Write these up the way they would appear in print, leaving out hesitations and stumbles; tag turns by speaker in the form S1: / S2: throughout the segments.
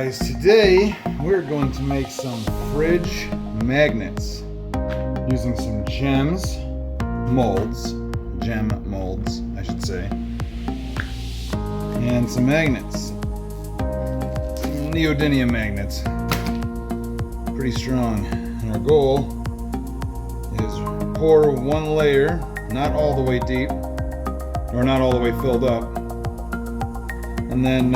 S1: guys, today we're going to make some fridge magnets using some gem molds, I should say, and some magnets, neodymium magnets, pretty strong. And our goal is pour one layer, not all the way deep, or not all the way filled up, and then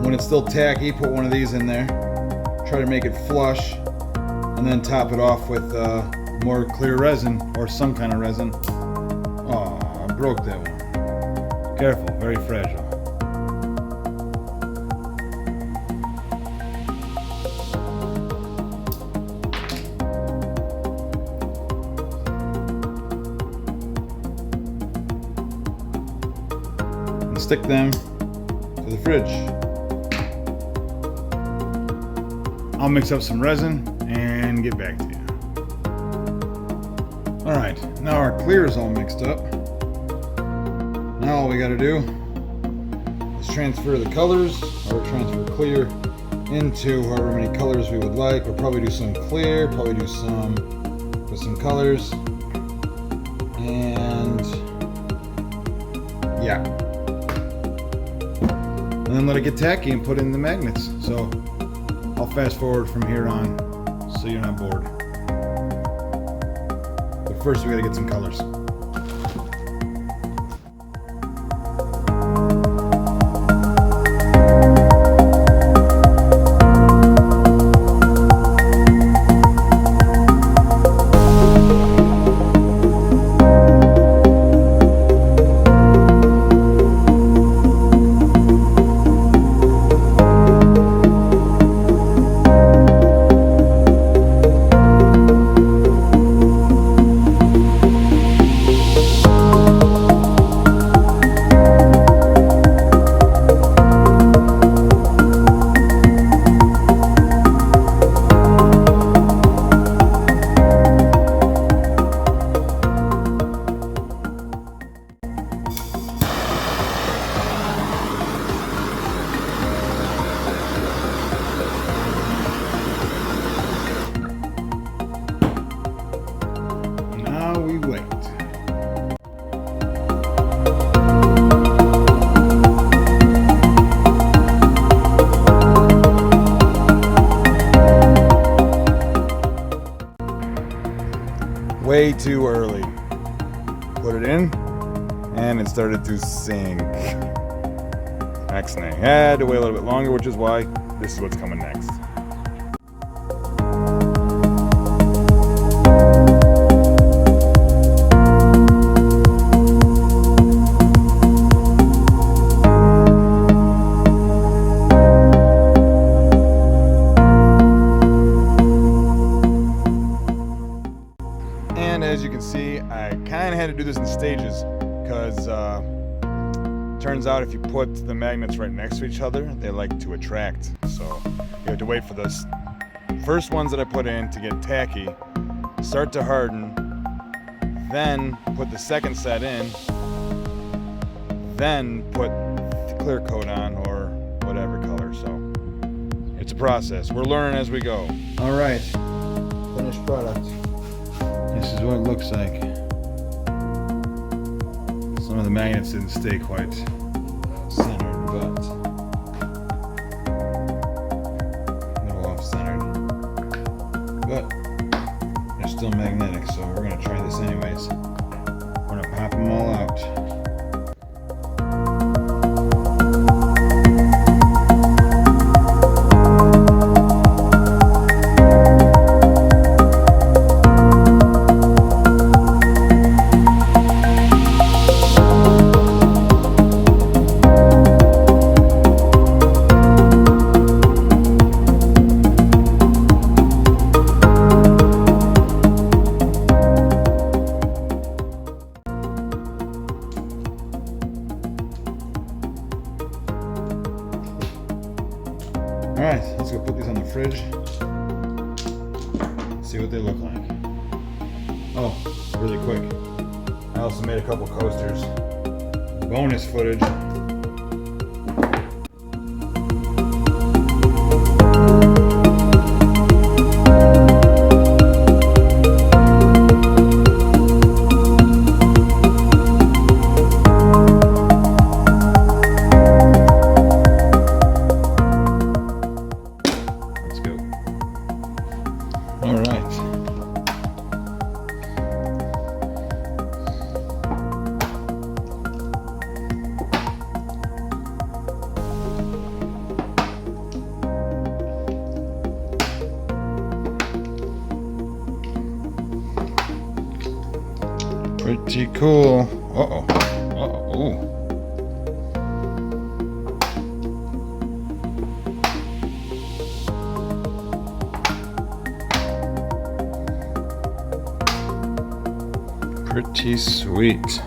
S1: when it's still tacky, put one of these in there, try to make it flush, and then top it off with more clear resin or some kind of resin. Oh, I broke that one. Careful, very fragile. And stick them to the fridge. I'll mix up some resin and get back to you. Alright, now our clear is all mixed up. Now all we gotta do is transfer the colors, or transfer clear into however many colors we would like. We'll probably do some clear, probably do some with some colors, and yeah. And then let it get tacky and put in the magnets. So I'll fast forward from here on so you're not bored. But first we gotta get some colors. We wait. Way too early. Put it in, and it started to sink. Excellent. Had to wait a little bit longer, which is why this is what's coming next. And as you can see, I kind of had to do this in stages because turns out if you put the magnets right next to each other, they like to attract. So you have to wait for those first ones that I put in to get tacky, start to harden, then put the second set in, then put the clear coat on or whatever color. So it's a process. We're learning as we go. All right, finished product. This is what it looks like. Some of the magnets didn't stay quite centered, but a little off-centered. But they're still magnetic, so we're going to try this anyways. We're going to pop them all out. Alright, let's go put these on the fridge. See what they look like. Oh, really quick. I also made a couple coasters. Bonus footage. Pretty cool. Uh-oh. Uh-oh. Ooh. Pretty sweet.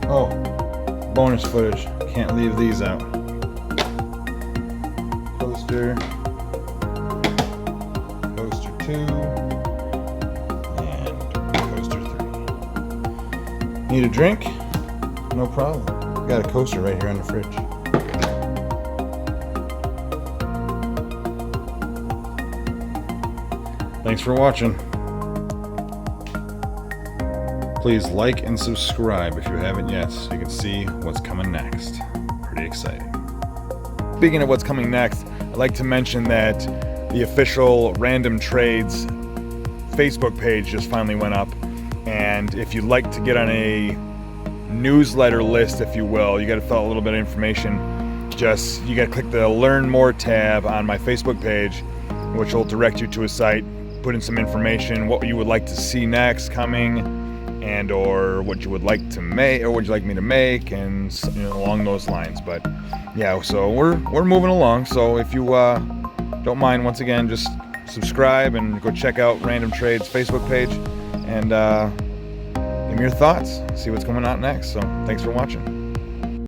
S1: Oh, bonus footage. Can't leave these out. Coaster. Coaster 2. And coaster 3. Need a drink? No problem. Got a coaster right here on the fridge. Thanks for watching. Please like and subscribe if you haven't yet so you can see what's coming next. Pretty exciting. Speaking of what's coming next, I'd like to mention that the official Random Trades Facebook page just finally went up. And if you'd like to get on a newsletter list, if you will, you got to fill out a little bit of information. You got to click the Learn More tab on my Facebook page, which will direct you to a site, put in some information, what you would like to see next coming, and or what you would like to make, or would you like me to make, and along those lines. But yeah, so we're moving along. So if you don't mind, once again, just subscribe and go check out Random Trades Facebook page, and give me your thoughts, see what's coming out next. So thanks for watching.